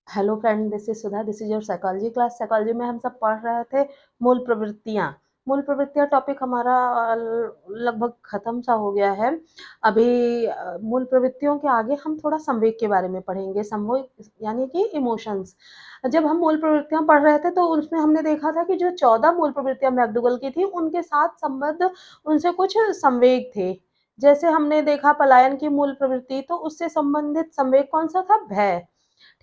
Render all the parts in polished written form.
Hello friend, this is Sudha, this is your psychology class. Psychology में हम सब पढ़ रहे थे मूल प्रवृत्तियाँ। मूल प्रवृत्तियाँ टॉपिक हमारा लगभग खत्म सा हो गया है। अभी मूल प्रवृत्तियों के आगे हम थोड़ा संवेग के बारे में पढ़ेंगे। संवेग यानी कि इमोशंस। जब हम मूल प्रवृत्तियाँ पढ़ रहे थे तो उसमें हमने देखा था कि जो 14 मूल प्रवृत्तियाँ मैक्डोगल की थी उनके साथ संबद्ध उनसे कुछ संवेग थे। जैसे हमने देखा पलायन की मूल प्रवृत्ति, तो उससे संबंधित संवेग कौन सा था? भय।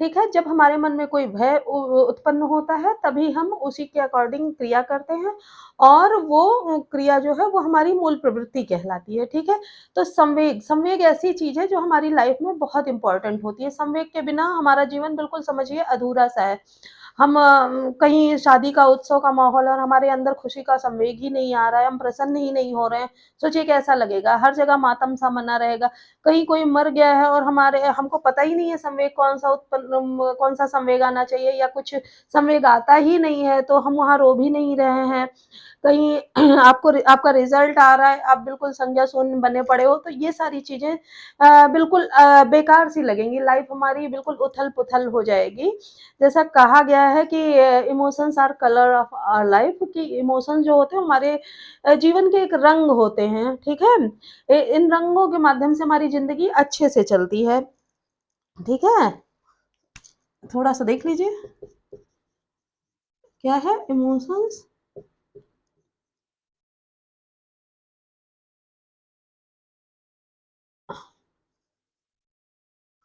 ठीक है, जब हमारे मन में कोई भय उत्पन्न होता है तभी हम उसी के अकॉर्डिंग क्रिया करते हैं और वो क्रिया जो है वो हमारी मूल प्रवृत्ति कहलाती है, ठीक है? तो संवेग, संवेग ऐसी चीज़ है जो हमारी लाइफ में बहुत इम्पोर्टेंट होती है। संवेग के बिना हमारा जीवन बिल्कुल समझिए अधूरा-सा है। हम कहीं शादी का उत्सव का माहौल है और हमारे अंदर खुशी का संवेग ही नहीं आ रहा है, हम प्रसन्न ही नहीं हो रहे हैं, सोचिए कैसा लगेगा? हर जगह मातम-सा मना रहेगा। कहीं कोई मर गया है और हमारे हमको पता ही नहीं है संवेग कौन-सा संवेग आना चाहिए या कुछ संवेग आता ही नहीं है, तो हम वहाँ रो भी नहीं रहे हैं। कहीं आपका रिज़ल्ट आ रहा है, आप बिल्कुल संज्ञा शून्य बने पड़े हो, तो ये सारी चीज़ें बिल्कुल बेकार सी लगेंगी, लाइफ़ हमारी बिल्कुल उथल-पुथल हो जाएगी। जैसा कहा गया है कि emotions are colour of our life, कि इमोशंस जो होते हैं हमारे जीवन के एक रंग होते हैं, ठीक है? इन रंगों के माध्यम से हमारी ज़िंदगी अच्छे से चलती है, ठीक है? थोड़ा-सा देख लीजिए, क्या है इमोशंस?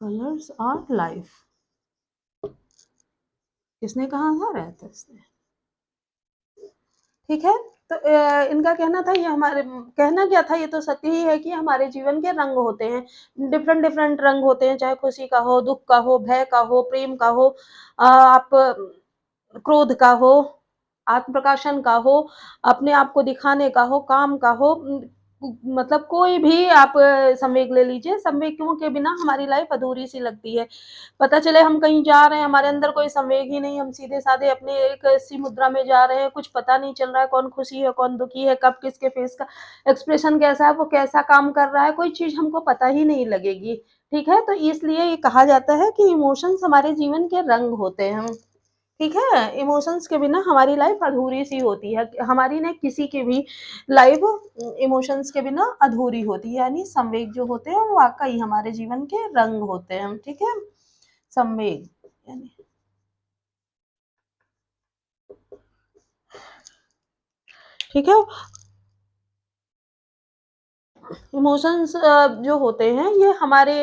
Colours of life. किसने कहा था? रैथस ने। ठीक है? तो इनका कहना था ये हमारे कहना क्या था, ये तो सत्य ही है कि हमारे जीवन के रंग होते हैं। डिफरेंट डिफरेंट रंग होते हैं, चाहे खुशी का हो, दुःख का हो, भय का हो, प्रेम का हो, आप क्रोध का हो, आत्म प्रकाशन का हो, अपने आप को दिखाने का हो, काम का हो, मतलब कोई भी आप संवेग ले लीजिए, संवेगों के बिना हमारी लाइफ़ अधूरी-सी लगती है। पता चले हम कहीं जा रहे हैं, हमारे अंदर कोई संवेग ही नहीं, हम सीधे-साधे अपने एक ऐसी मुद्रा में जा रहे हैं, कुछ पता नहीं चल रहा है, कौन खुशी है, कौन दुखी है, कब किसके फेस का एक्सप्रेशन कैसा है, वो कैसा काम कर रहा है, कोई चीज़ हमको पता ही नहीं लगेगी, ठीक है? तो इसलिए ये कहा जाता है कि इमोशंस हमारे जीवन के रंग होते हैं, ठीक है? इमोशंस के बिना हमारी लाइफ़ अधूरी-सी होती है, हमारी नहीं किसी की भी लाइफ़ इमोशंस के बिना अधूरी होती है, यानी संवेग जो होते हैं, वो वाक़ई हमारे जीवन के रंग होते हैं, ठीक है? संवेग यानी ठीक है। इमोशंस जो होते हैं ये हमारे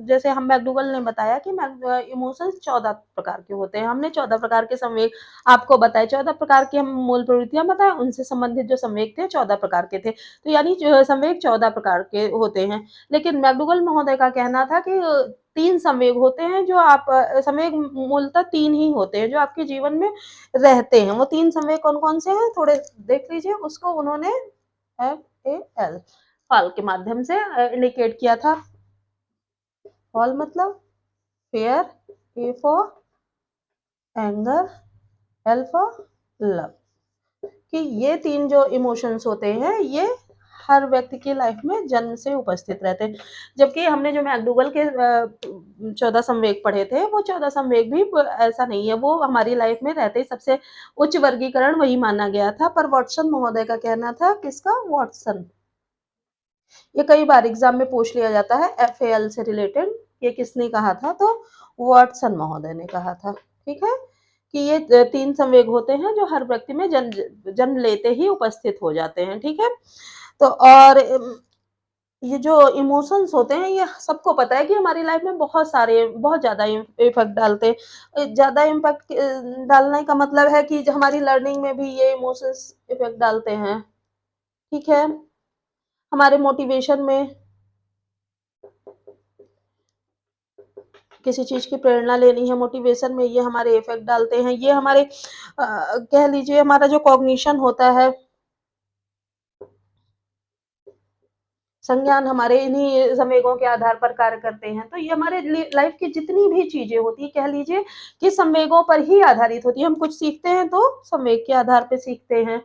जैसे हम मैक्डोगल ने बताया कि इमोशंस 14 प्रकार के होते हैं। हमने 14 प्रकार के संवेग आपको बताए, 14 प्रकार की हम मूल प्रवृत्तियाँ बताएँ, उनसे संबंधित जो संवेग थे 14 प्रकार के थे। तो यानी जो संवेग 14 प्रकार के होते हैं। लेकिन मैक्डोगल महोदय का कहना था कि 3 संवेग होते हैं जो आप संवेग मूलतः 3 ही होते हैं जो आपके जीवन में रहते हैं। वो 3 संवेग कौन-कौन से हैं? थोड़े देख लीजिए, उसको उन्होंने FAL फॉल के माध्यम से इंडिकेट किया था। फॉल मतलब fair, A for anger, L for love, कि ये 3 जो इमोशंस होते हैं, ये हर व्यक्ति की लाइफ में जन्म से उपस्थित रहते हैं। जबकि हमने जो मैक्डोगल के 14 संवेग पढ़े थे, वो 14 संवेग भी ऐसा नहीं है, वो हमारी लाइफ में रहते ही सबसे उच्च वर्गीकरण वही माना गया था। पर वॉटसन महोदय का कहना था, किसका? वॉटसन। ये कई बार एग्ज़ाम में पूछ लिया जाता है एफएल से रिलेटेड, ये किसने कहा था? तो वाटसन महोदय ने कहा था, ठीक है? कि ये 3 संवेग होते हैं जो हर व्यक्ति में जन्म लेते ही उपस्थित हो जाते हैं, ठीक है? तो और ये जो इमोशंस होते हैं ये सबको पता है कि हमारी लाइफ में बहुत ज़्यादा इफ़ेक्ट डालते हैं। ज़्यादा इम्पैक्ट डालने का मतलब है कि जो हमारी लर्निंग में भी ये इमोशंस इफ़ेक्ट डालते हैं, ठीक है? हमारे मोटिवेशन में किसी चीज़ की प्रेरणा लेनी है, मोटिवेशन में ये हमारे इफ़ेक्ट डालते हैं। ये हमारे कह लीजिए हमारा जो कॉग्निशन होता है, संज्ञान हमारे इन्हीं संवेगों के आधार पर कार्य करते हैं। तो ये हमारे लाइफ़ की जितनी भी चीज़ें होती हैं, कह लीजिए कि संवेगों पर ही आधारित होती हैं। हम कुछ सीखते हैं तो संवेग के आधार पे सीखते हैं,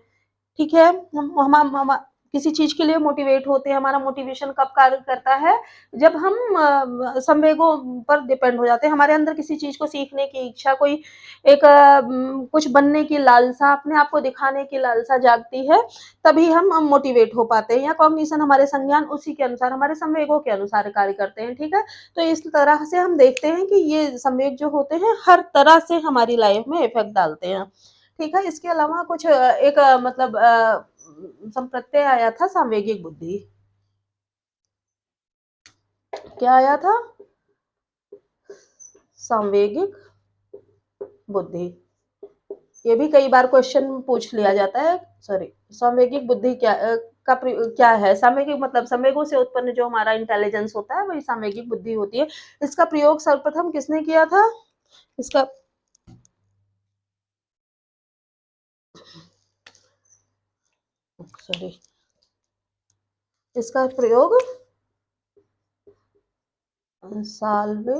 ठीक है? हम किसी चीज के लिए मोटिवेट होते हैं, हमारा मोटिवेशन कब कार्य करता है, जब हम संवेगों पर डिपेंड हो जाते हैं, हमारे अंदर किसी चीज को सीखने की इच्छा, कोई एक कुछ बनने की लालसा, अपने आप को दिखाने की लालसा जागती है, तभी हम मोटिवेट हो पाते हैं, या कॉग्निशन हमारे संज्ञान उसी के अनुसार, हमारे संवेगों के अनुसार कार्य करते हैं, ठीक है। तो इस तरह से हम देखते हैं कि ये संवेग जो होते हैं हर तरह से हमारी लाइफ में इफेक्ट डालते हैं, ठीक है। इसके अलावा कुछ एक मतलब संप्रत्यय आया था सामवेगिक बुद्धि, क्या आया था, सामवेगिक बुद्धि, ये भी कई बार क्वेश्चन पूछ लिया जाता है, सॉरी। सामवेगिक बुद्धि क्या है, सामवेगिक मतलब संवेगों से उत्पन्न जो हमारा इंटेलिजेंस होता है वही सामवेगिक बुद्धि होती है। इसका प्रयोग सर्वप्रथम किसने किया था, इसका सॉरी इसका प्रयोग साल्वे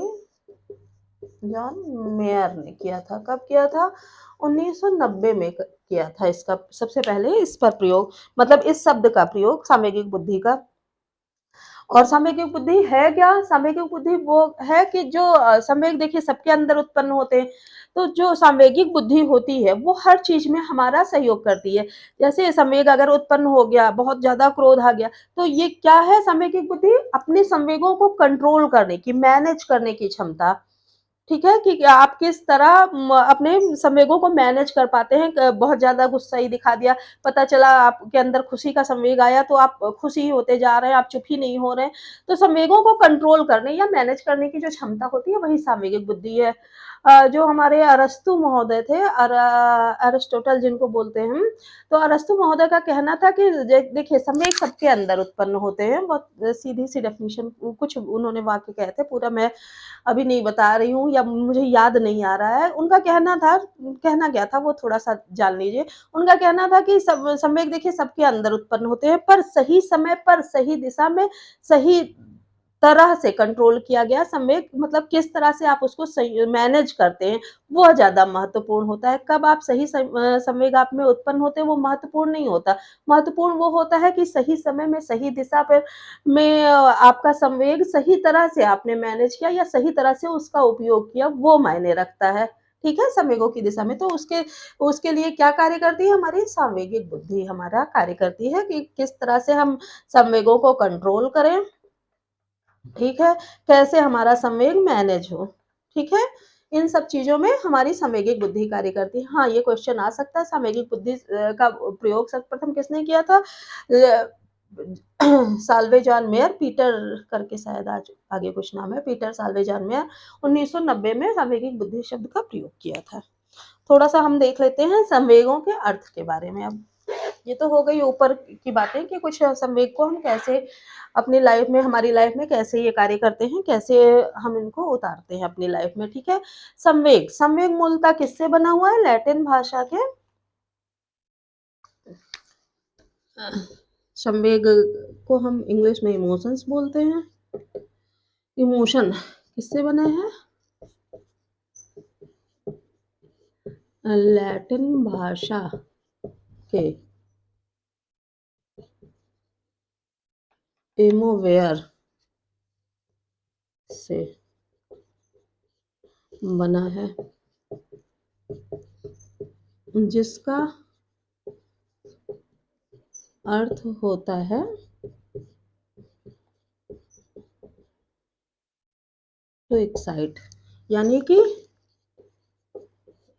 जॉन मेयर ने किया था। कब किया था, 1990 में किया था इसका सबसे पहले इस पर प्रयोग, मतलब इस शब्द का प्रयोग सामवेगिक बुद्धि का। और सामवेगिक बुद्धि है क्या, सामवेगिक बुद्धि वो है कि जो संवेग देखिए सबके अंदर उत्पन्न होते हैं, तो जो सामवेगिक बुद्धि होती है वो हर चीज में हमारा सहयोग करती है। जैसे संवेग अगर उत्पन्न हो गया, बहुत ज्यादा क्रोध आ गया, तो ये क्या है, सामवेगिक बुद्धि अपने संवेगों को कंट्रोल करने की, मैनेज करने की क्षमता, ठीक है, कि आप किस तरह अपने संवेगों को मैनेज कर पाते हैं। बहुत ज्यादा गुस्सा ही दिखा दिया, पता चला आपके अंदर खुशी का संवेग आया तो आप खुशी ही होते जा रहे हैं, आप चुप ही नहीं हो रहे हैं। तो संवेगों को कंट्रोल करने या मैनेज करने की जो क्षमता होती है वही सामवेगिक बुद्धि है। जो हमारे अरस्तु महोदय थे, अरिस्टोटल जिनको बोलते हैं हम, तो अरस्तु महोदय का कहना था कि देखिए संवेग सबके अंदर उत्पन्न होते हैं, बहुत सीधी सी डेफिनेशन, कुछ उन्होंने वाक्य कहे थे, पूरा मैं अभी नहीं बता रही हूँ या मुझे याद नहीं आ रहा है। उनका कहना था, कहना क्या था वो थोड़ा-सा जान लीजिए। उनका कहना था कि सब संवेग देखिए सबके अंदर उत्पन्न होते हैं, पर सही समय पर, सही दिशा में, सही तरह से कंट्रोल किया गया संवेग, मतलब किस तरह से आप उसको सही मैनेज करते हैं, वो ज़्यादा महत्वपूर्ण होता है। कब आप सही संवेग आप में उत्पन्न होते हैं, वो महत्वपूर्ण नहीं होता। महत्वपूर्ण वो होता है कि सही समय में, सही दिशा पे में आपका संवेग सही तरह से आपने मैनेज किया या सही तरह से उसका उपयोग किया, वो मायने रखता है, ठीक है, संवेगों की दिशा में। तो उसके उसके लिए क्या कार्य करती है, हमारी सामवेगिक बुद्धि हमारा कार्य करती है कि किस तरह से हम संवेगों को कंट्रोल करें, ठीक है, कैसे हमारा संवेग मैनेज हो, ठीक है। इन सब चीज़ों में हमारी संवेगिक बुद्धि कार्य करती है। हाँ, ये क्वेश्चन आ सकता है, सामवेगिक बुद्धि का प्रयोग सर्वप्रथम किसने किया था? साल्वे जॉन मेयर, पीटर करके शायद आज आगे कुछ नाम है, पीटर साल्वे जॉन मेयर, 1990 में सामवेगिक बुद्धि शब्द का प्रयोग किया था। थोड़ा-सा हम देख लेते हैं संवेगों के अर्थ के बारे में अब। ये तो हो गई ऊपर की बातें कि कुछ संवेग को हम कैसे अपनी लाइफ में, हमारी लाइफ में कैसे ये कार्य करते हैं, कैसे हम इनको उतारते हैं अपनी लाइफ में, ठीक है। संवेग, संवेग मूलतः किससे बना हुआ है, लैटिन भाषा के संवेग को हम इंग्लिश में इमोशंस बोलते हैं। इमोशन किससे बने हैं, लैटिन भाषा के एमोवेयर से बना है, जिसका अर्थ होता है टू एक्साइट, यानी कि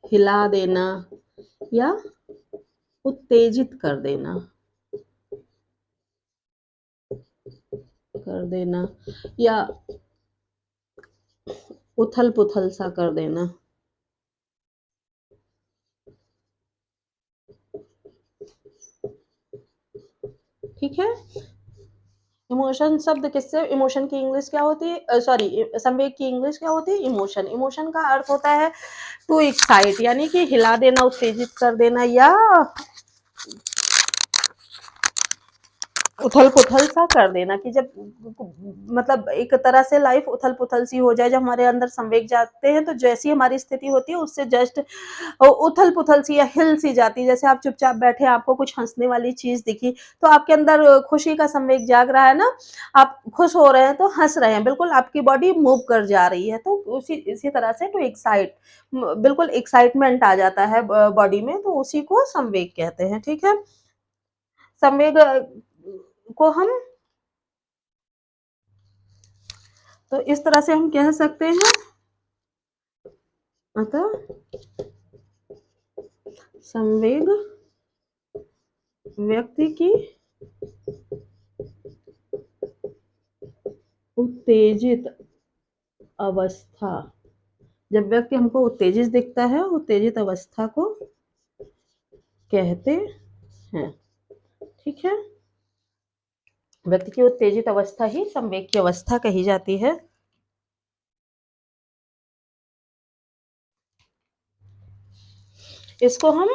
हिला देना या उत्तेजित कर देना या उथल-पुथल सा कर देना, ठीक है। इमोशन शब्द किससे, इमोशन की इंग्लिश क्या होती है, सॉरी संवेग की इंग्लिश क्या होती है, इमोशन। इमोशन का अर्थ होता है टू एक्साइट, यानी कि हिला देना, उत्तेजित कर देना या उथल-पुथल सा कर देना कि जब मतलब एक तरह से लाइफ उथल-पुथल सी हो जाए, जब हमारे अंदर संवेग जाते हैं, तो जैसी हमारी स्थिति होती है उससे जस्ट उथल-पुथल सी या हिल सी जाती है। जैसे आप चुपचाप बैठे, आपको कुछ हँसने वाली चीज़ दिखी, तो आपके अंदर खुशी का संवेग जाग रहा है ना, आप खुश हो रहे हैं तो हँस रहे हैं, बिल्कुल आपकी बॉडी मूव कर जा रही है। तो उसी इसी तरह से टू एक्साइट बिल्कुल एक्साइटमेंट आ जाता है बॉडी में, तो उसी को संवेग कहते हैं, ठीक है? संवेग को हम तो इस तरह से हम कह सकते हैं, अतः संवेग व्यक्ति की उत्तेजित अवस्था, जब व्यक्ति हमको उत्तेजित दिखता है, उत्तेजित अवस्था को कहते हैं, ठीक है? व्यक्ति की उत्तेजित अवस्था ही संवेग की अवस्था कही जाती है। इसको हम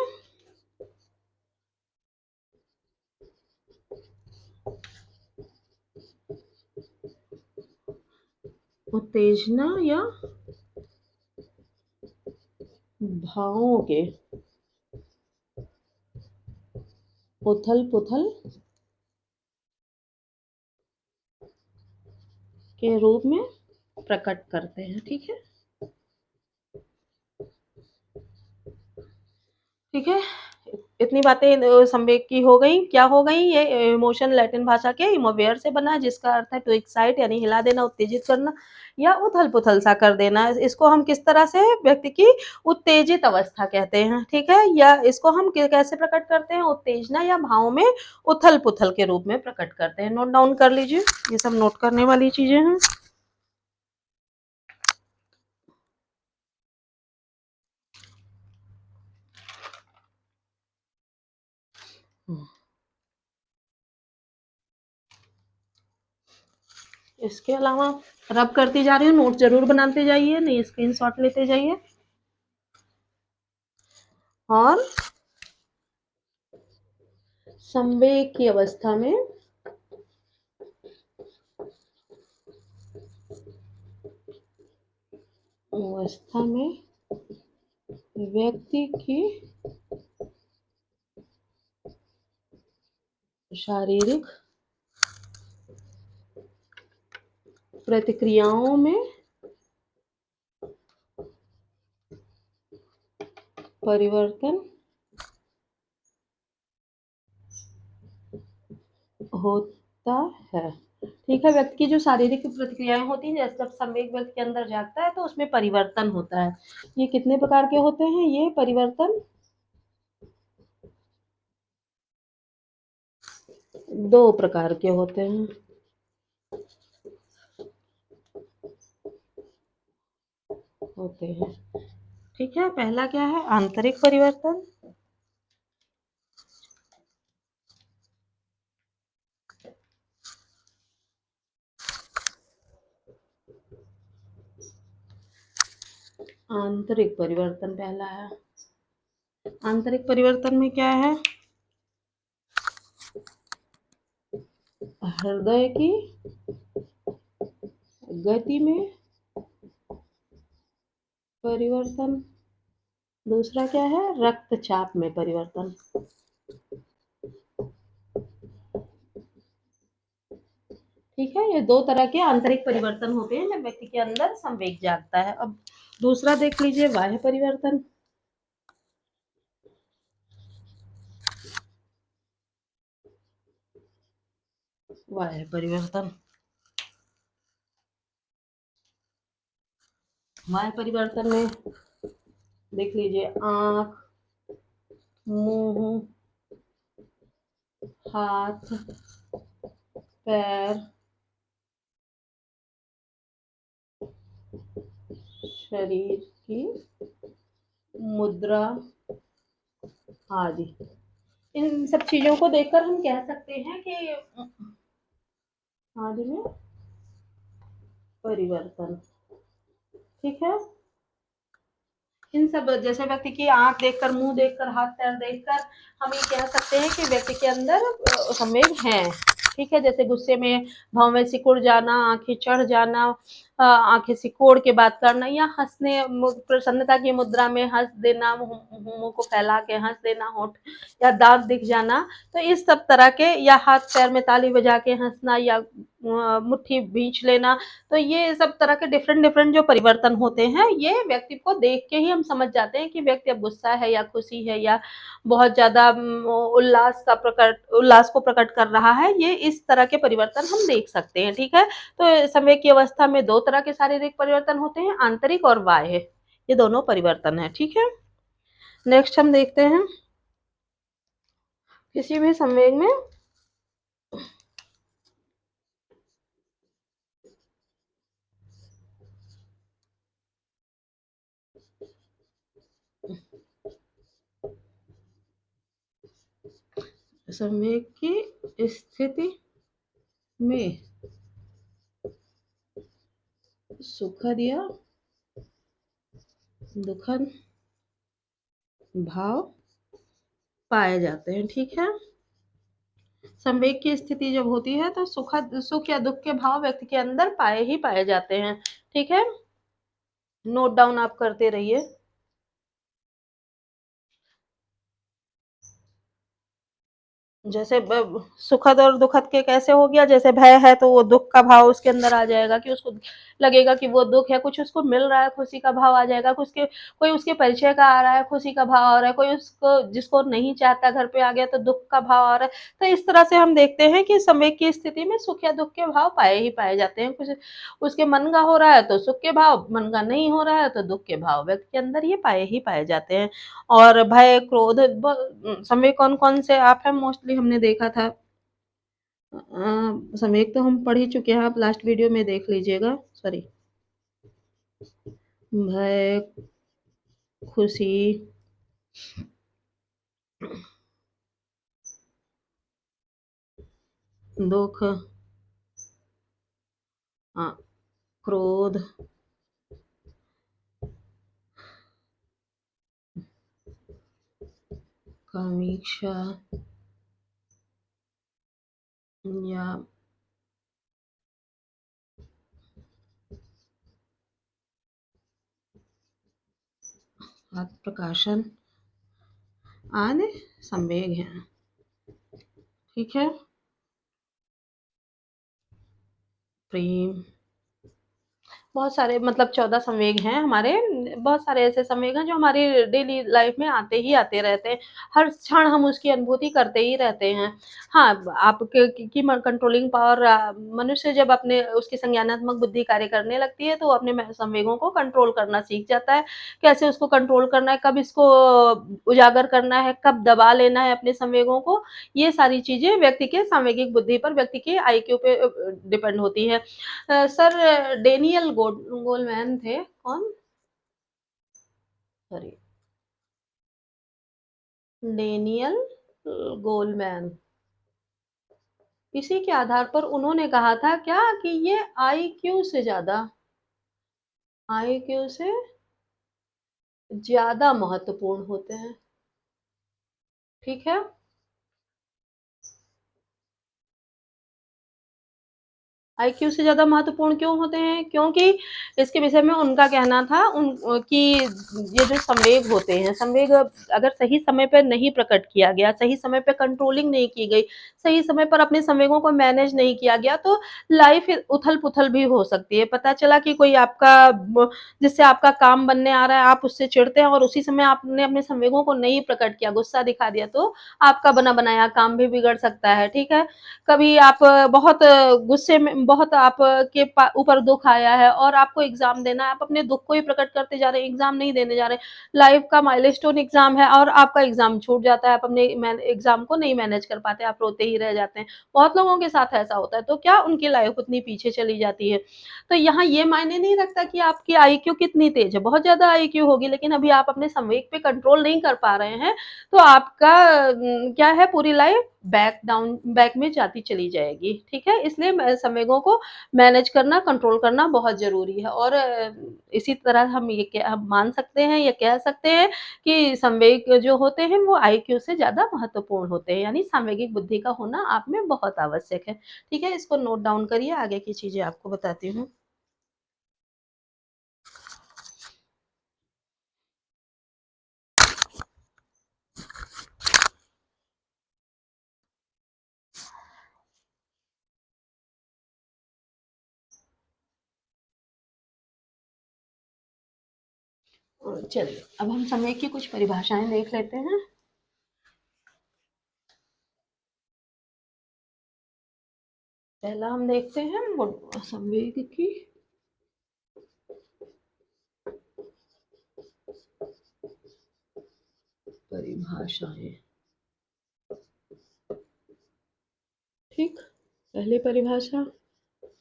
उत्तेजना या भावों के उथल-पुथल के रूप में प्रकट करते हैं, ठीक है? ठीक है? इतनी बातें संवेग की हो गई। क्या हो गई? ये इमोशन लैटिन भाषा के इमोवेयर से बना है, जिसका अर्थ है टू एक्साइट यानी हिला देना, उत्तेजित करना या उथल-पुथल सा कर देना। इसको हम किस तरह से व्यक्ति की उत्तेजित अवस्था कहते हैं, ठीक है? या इसको हम कैसे प्रकट करते हैं? उत्तेजना या भावों में उथल-पुथल के रूप में प्रकट करते हैं। नोट डाउन कर लीजिए, ये सब नोट करने वाली चीज़ें हैं। इसके अलावा रब करती जा रही हूँ, नोट ज़रूर बनाते जाइए, नहीं स्क्रीनशॉट लेते जाइए। और संवेग की अवस्था में व्यक्ति की शारीरिक प्रतिक्रियाओं में परिवर्तन होता है, ठीक है? व्यक्ति की जो शारीरिक प्रतिक्रियाएँ होती हैं, जैसे जब संवेग व्यक्ति के अंदर जागता है, तो उसमें परिवर्तन होता है। ये कितने प्रकार के होते हैं ये परिवर्तन? 2 प्रकार के होते हैं। ठीक है? पहला क्या है? आंतरिक परिवर्तन। आंतरिक परिवर्तन पहला है। आंतरिक परिवर्तन में क्या है? हृदय की गति में परिवर्तन। दूसरा क्या है? रक्तचाप में परिवर्तन। ठीक है? ये 2 तरह के आंतरिक परिवर्तन होते हैं जब व्यक्ति के अंदर संवेग जागता है। अब दूसरा देख लीजिए बाह्य परिवर्तन। बाह्य परिवर्तन। बाह्य परिवर्तन में देख लीजिए आँख, मुँह, हाथ, पैर, शरीर की मुद्रा आदि। इन सब चीज़ों को देखकर हम कह सकते हैं कि आदि में परिवर्तन, ठीक है? इन सब जैसे व्यक्ति की आँख देखकर, मुँह देखकर, हाथ-पैर देखकर हम ये कह सकते हैं कि व्यक्ति के अंदर संवेग हैं, ठीक है? जैसे गुस्से में भाव में सिकुड़ जाना, आँखें चढ़ जाना, आँखें सिकोड़ के बात करना या हँसने प्रसन्नता की मुद्रा में हँस देना, मुँह को फैला के हँस देना, होंठ या दाँत दिख जाना, तो इस सब तरह के या हाथ-पैर में ताली बजा के हँसना या मुट्ठी भींच लेना, तो ये सब तरह के डिफरेंट-डिफरेंट जो परिवर्तन होते हैं, ये व्यक्ति को देख के ही हम समझ जाते हैं कि व्यक्ति अब गुस्सा है या खुशी है या बहुत ज़्यादा उल्लास को प्रकट कर रहा है, ये इस तरह के परिवर्तन हम देख सकते हैं, ठीक है? तो समय की अवस्था में 2 तरह के शारीरिक परिवर्तन होते हैं, आंतरिक और बाह्य। ये दोनों परिवर्तन हैं, ठीक है? नेक्स्ट हम देखते हैं, किसी भी संवेग में संवेग की स्थिति में सुखद या दुखद भाव पाए जाते हैं, ठीक है? संवेग की स्थिति जब होती है तो सुख या दुःख के भाव व्यक्ति के अंदर पाए ही पाए जाते हैं, ठीक है? नोट डाउन आप करते रहिए। जैसे सुखद और दुखद के कैसे हो गया, जैसे भय है तो वो दुख का भाव उसके अंदर आ जाएगा कि उसको लगेगा कि वो दुख है, कुछ उसको मिल रहा है, खुशी का भाव आ जाएगा, कोई उसके परिचय का आ रहा है, खुशी का भाव आ रहा है, कोई उसको जिसको नहीं चाहता घर पे आ गया तो दुख का भाव आ रहा है। तो इस तरह से हम देखते हैं कि संवेग की स्थिति में सुख या दुख के भाव पाए ही पाए जाते हैं। कुछ उसके मन का हो रहा है तो सुख के भाव, मन का नहीं हो रहा है तो दुख के भाव व्यक्ति के अंदर ये पाए ही पाए जाते हैं। और भय, क्रोध समय कौन-कौन से आप हैं मोस्टली हमने देखा था। संवेग तो हम पढ़ ही चुके हैं, आप लास्ट वीडियो में देख लीजिएगा। सॉरी, भय, खुशी, दुःख, अ, क्रोध, कामीक्षा या आत्मप्रकाशन आदि संवेग हैं, ठीक है? प्रेम, बहुत सारे मतलब 14 संवेग हैं हमारे, बहुत सारे ऐसे संवेग हैं जो हमारी डेली लाइफ में आते ही आते रहते हैं। हर क्षण हम उसकी अनुभूति करते ही रहते हैं। हाँ, आपके की म कंट्रोलिंग पावर मनुष्य जब अपने उसकी संज्ञानात्मक बुद्धि कार्य करने लगती है, तो वो अपने संवेगों को कंट्रोल करना सीख जाता है। कैसे उसको कंट्रोल करना है, कब इसको उजागर करना है, कब दबा लेना है अपने संवेगों को, ये सारी चीज़ें व्यक्ति के सामवेगिक बुद्धि पर, व्यक्ति के आईक्यू पे डिपेंड होती हैं। सर डेनियल गोलमैन थे कौन? Sorry, Daniel Goleman. इसी के आधार पर उन्होंने कहा था क्या कि ये आईक्यू से आईक्यू से ज़्यादा महत्वपूर्ण होते हैं, ठीक है? आईक्यू से ज़्यादा महत्वपूर्ण क्यों होते हैं? क्योंकि इसके विषय में उनका कहना था कि ये जो संवेग होते हैं, संवेग अगर सही समय पे नहीं प्रकट किया गया, सही समय पे कंट्रोलिंग नहीं की गई, सही समय पर अपने संवेगों को मैनेज नहीं किया गया, तो लाइफ़ उथल-पुथल भी हो सकती है। पता चला कि कोई आपका ब जिससे आपका काम बनने आ रहा है, आप उससे चिढ़ते हैं और उसी समय आपने अपने संवेगों को नहीं प्रकट किया, गुस्सा दिखा दिया, तो आपका बना-बनाया काम भी बिगड़ सकता है, ठीक है? कभी आप बहुत गुस्से में बहुत आप के पा ऊपर दुःख आया है और आपको एग्ज़ाम देना है, आप अपने दुःख को ही प्रकट करते जा रहे हैं, एग्ज़ाम नहीं देने जा रहे हैं। लाइफ़ का माइलस्टोन एग्ज़ाम है और आपका एग्ज़ाम छूट जाता है, आप अपने एग्ज़ाम को नहीं मैनेज कर पाते, आप रोते ही रह जाते हैं। बहुत लोगों के साथ ऐसा होता है, तो क्या उनकी लाइफ़ उतनी पीछे चली जाती है। तो यहाँ ये मायने नहीं रखता कि आपकी आईक्यू कितनी तेज़ है, बहुत ज़्यादा आईक्यू होगी लेकिन अभी आप अपने संवेग पे कंट्रोल नहीं कर पा रहे हैं, तो आपका क्या है पूरी लाइफ़ बैक में जाती चली जाएगी, ठीक है? इसलिए संवेगों को मैनेज करना, कंट्रोल करना बहुत ज़रूरी है और इसी तरह हम मान सकते हैं या कह सकते हैं कि संवेग जो होते हैं वो आईक्यू से ज़्यादा महत्वपूर्ण होते हैं, यानी सामवेगिक बुद्धि का होना आप में बहुत आवश्यक है, ठीक है? इसको नोट डाउन करिए, आगे की चीज़ें आपको बताती हूँ। चलिए, अब हम संवेग की कुछ परिभाषाएँ देख लेते हैं। पहला हम देखते हैं संवेग की परिभाषाएँ, ठीक? पहली परिभाषा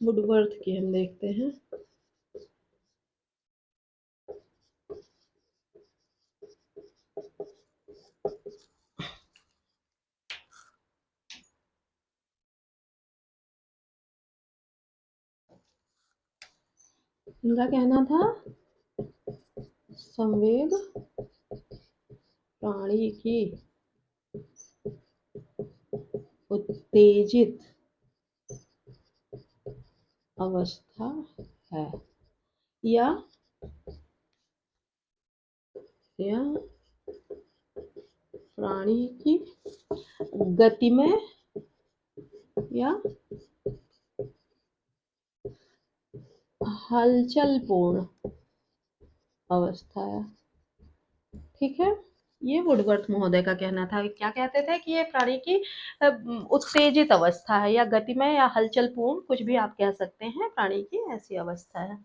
वुडवर्थ की हम देखते हैं। इनका कहना था संवेग प्राणी की उत्तेजित अवस्था है या या प्राणी की गतिमय या हलचलपूर्ण अवस्था है, ठीक है? ये वुडवर्थ महोदय का कहना था। क्या कहते थे कि ये प्राणी की उत्तेजित अवस्था है या गतिमय या हलचलपूर्ण, कुछ भी आप कह सकते हैं, प्राणी की ऐसी अवस्था है।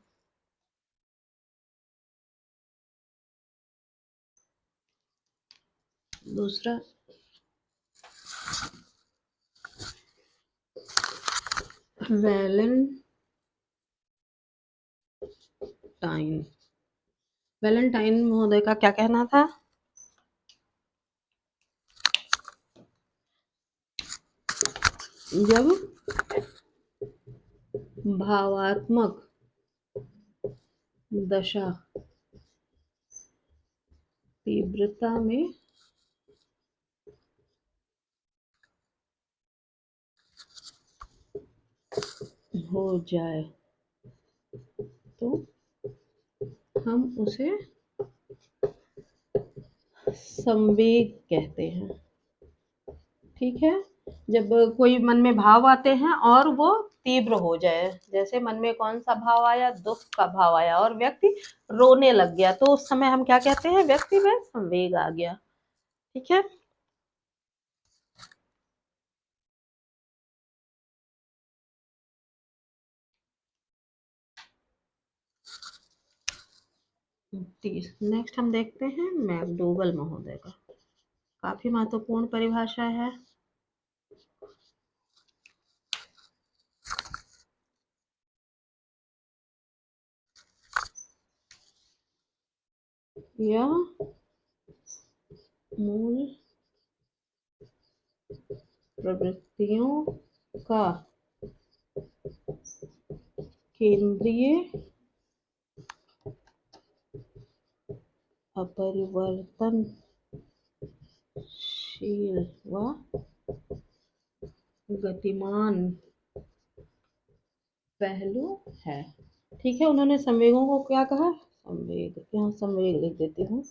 दूसरा वैलेंटाइन वैलेंटाइन महोदय का क्या कहना था? जब भावात्मक दशा तीव्रता में हो जाए तो हम उसे संवेग कहते हैं, ठीक है? जब कोई मन में भाव आते हैं और वो तीव्र हो जाए, जैसे मन में कौन-सा भाव आया? दुःख का भाव आया और व्यक्ति रोने लग गया, तो उस समय हम क्या कहते हैं? व्यक्ति में संवेग आ गया, ठीक है? नेक्स्ट हम देखते हैं मैकडोगल महोदय का, काफ़ी महत्वपूर्ण परिभाषा है। यह मूल प्रवृत्तियों का केंद्रीय अपरिवर्तनशील व गतिमान पहलू है, ठीक है? उन्होंने संवेगों को क्या कहा? संवेग, यहाँ संवेग लिख देती हूँ।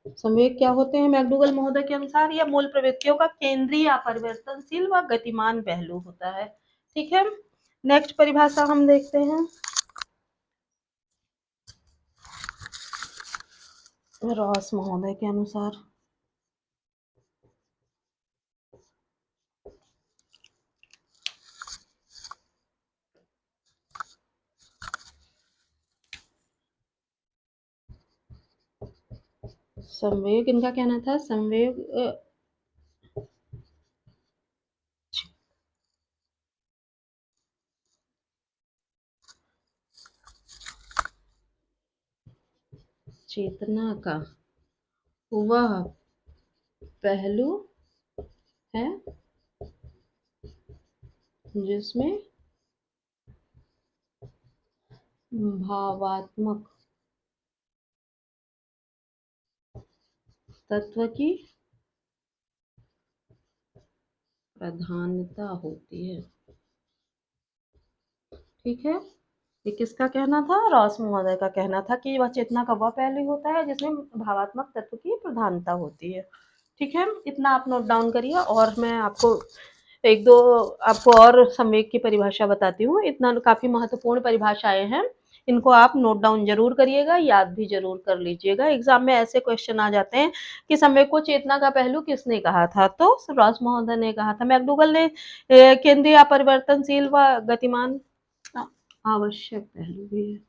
संवेग क्या होते हैं मैकडोगल महोदय के अनुसार? यह मूल प्रवृत्तियों का केंद्रीय अपरिवर्तनशील व गतिमान पहलू होता है, ठीक है? नेक्स्ट परिभाषा हम देखते हैं रॉस महोदय के अनुसार। संवेग, इनका कहना था संवेग चेतना का वह पहलू है जिसमें भावात्मक तत्व की प्रधानता होती है। ठीक है, ये किसका कहना था? रॉस महोदय का कहना था कि वह चेतना का वह पहलू होता है जिसमें भावात्मक तत्व की प्रधानता होती है। ठीक है, इतना आप नोट डाउन करिए और मैं आपको एक दो आपको और संवेग की परिभाषा बताती हूँ। इतना काफी महत्वपूर्ण परिभाषाएं हैं, इनको आप नोट डाउन जरूर करिएगा, याद भी जरूर कर लीजिएगा। एग्जाम में ऐसे क्वेश्चन आ जाते हैं कि संवेग को चेतना का पहलू किसने कहा था? तो रॉस महोदय ने कहा था। मैकडूगल ने केंद्रीय अपरिवर्तनशील व गतिमान आवश्यक पहलू भी है।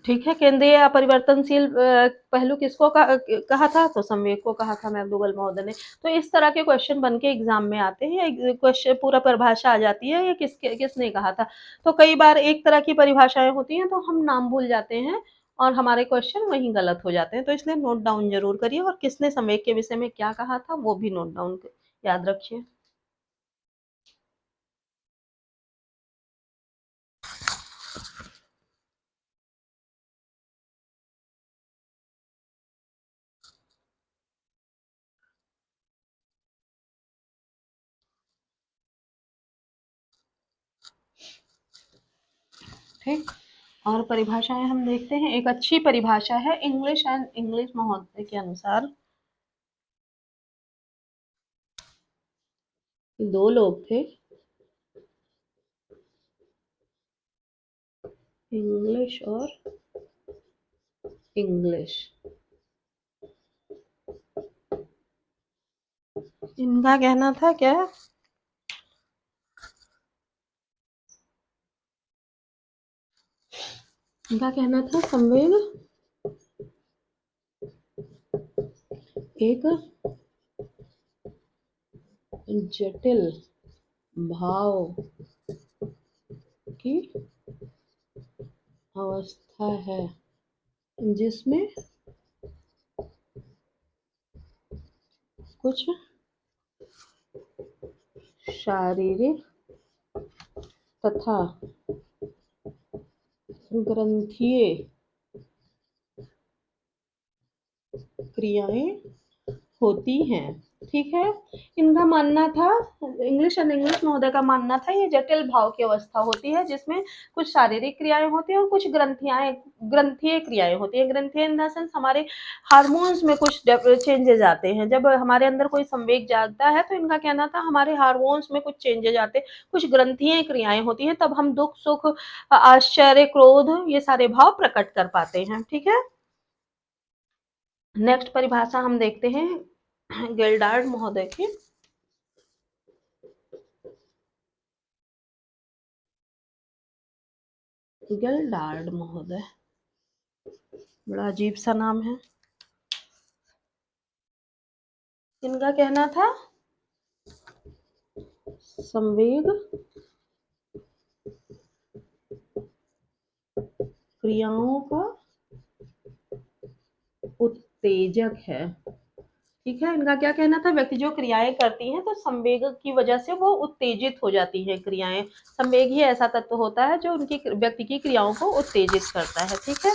ठीक है, केंद्रीय अपरिवर्तनशील पहलू किसको कहा था? तो संवेग को कहा था मैकडूगल महोदय ने। तो इस तरह के क्वेश्चन बन के एग्जाम में आते हैं, क्वेश्चन पूरा परिभाषा आ जाती है, ये किसने कहा था। तो कई बार एक तरह की परिभाषाएं होती हैं तो हम नाम भूल जाते हैं और हमारे क्वेश्चन वहीं गलत हो जाते हैं। तो इसलिए नोट डाउन जरूर करिए और किसने संवेग के विषय में क्या कहा था वो भी नोट डाउन याद रखिए। ठीक, और परिभाषाएं हम देखते हैं। एक अच्छी परिभाषा है इंग्लिश एंड इंग्लिश महोदय के अनुसार। दो लोग थे, इंग्लिश और इंग्लिश। इनका कहना था क्या? इनका कहना था संवेग एक जटिल भाव की अवस्था है जिसमें कुछ शारीरिक तथा ग्रंथीय क्रियाएं होती हैं। ठीक है, इनका मानना था, इंग्लिश एंड इंग्लिश महोदय का मानना था, ये जटिल भाव की अवस्था होती है जिसमें कुछ शारीरिक क्रियाएं होती हैं और कुछ ग्रंथीय क्रियाएं होती हैं। ग्रंथीय इन द सेंस हमारे हार्मोन्स में कुछ चेंजेस आते हैं। जब हमारे अंदर कोई संवेग जागता है तो इनका कहना था हमारे हार्मोन्स में कुछ चेंजेस आते हैं, कुछ ग्रंथीय क्रियाएं होती हैं, तब हम दुख सुख आश्चर्य क्रोध ये सारे भाव प्रकट कर पाते हैं। ठीक है, नेक्स्ट परिभाषा हम देखते हैं गेल्डार्ड महोदय की। गेल्डार्ड महोदय, बड़ा अजीब सा नाम है। इनका कहना था संवेग क्रियाओं का उत्तेजक है। ठीक है, इनका क्या कहना था? व्यक्ति जो क्रियाएं करती हैं तो संवेग की वजह से वो उत्तेजित हो जाती है क्रियाएं। संवेग ही ऐसा तत्व होता है जो उनकी व्यक्ति की क्रियाओं को उत्तेजित करता है। ठीक है,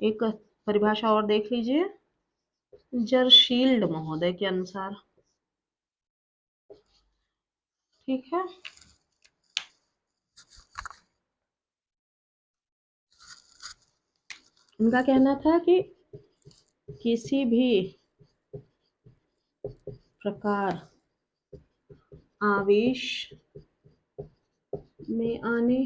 एक परिभाषा और देख लीजिए जरशील्ड महोदय के अनुसार। ठीक है, इनका कहना था कि किसी भी प्रकार आवेश में आने,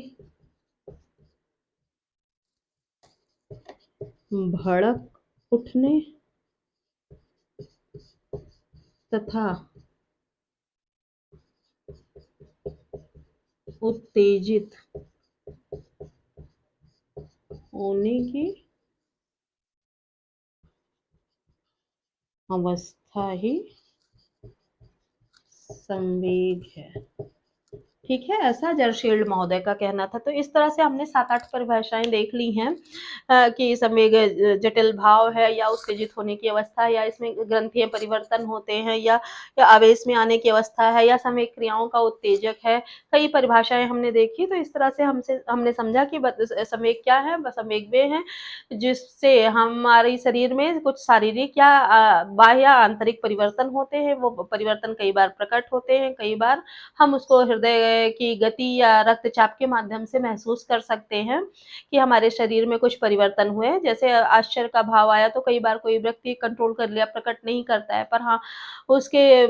भड़क उठने तथा उत्तेजित होने की अवस्था ही संवेग है। ठीक है, ऐसा जरशील्ड महोदय का कहना था। तो इस तरह से हमने 7-8 परिभाषाएँ देख ली हैं कि संवेग जटिल भाव है या उत्तेजित होने की अवस्था या इसमें ग्रंथीय परिवर्तन होते हैं या आवेश में आने की अवस्था है या संवेग क्रियाओं का उत्तेजक है। कई परिभाषाएँ हमने देखी, तो इस तरह से हमने समझा कि संवेग क्या है? संवेग वे हैं जिससे हमारे शरीर में कुछ शारीरिक या बाह्य या आंतरिक परिवर्तन होते हैं। वो परिवर्तन कई बार प्रकट होते हैं, कई बार हम उसको हृदय की गति या रक्तचाप के माध्यम से महसूस कर सकते हैं कि हमारे शरीर में कुछ परिवर्तन हुए हैं। जैसे आश्चर्य का भाव आया तो कई बार कोई व्यक्ति कंट्रोल कर लिया, प्रकट नहीं करता है, पर हाँ, उसके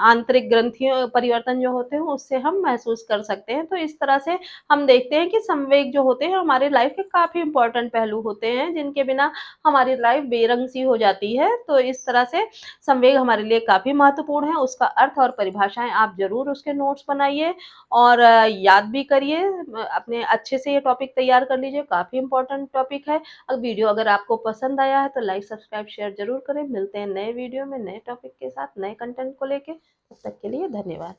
आंतरिक ग्रंथियों परिवर्तन जो होते हैं उससे हम महसूस कर सकते हैं। तो इस तरह से हम देखते हैं कि संवेग जो होते हैं हमारे लाइफ के काफ़ी इम्पोर्टेंट पहलू होते हैं, जिनके बिना हमारी लाइफ बेरंग सी हो जाती है। तो इस तरह से संवेग हमारे लिए काफ़ी महत्वपूर्ण है, उसका अर्थ और परिभाषाएँ आप ज़रूर उसके नोट्स बनाइए और याद भी करिए। अपने अच्छे से ये टॉपिक तैयार कर लीजिए, काफ़ी इम्पोर्टेंट टॉपिक है। वीडियो अगर आपको पसंद आया है तो लाइक, सब्सक्राइब, शेयर ज़रूर करें। मिलते हैं नए वीडियो में, नए टॉपिक के साथ, नए कंटेंट को लेके। तब तक के लिए धन्यवाद।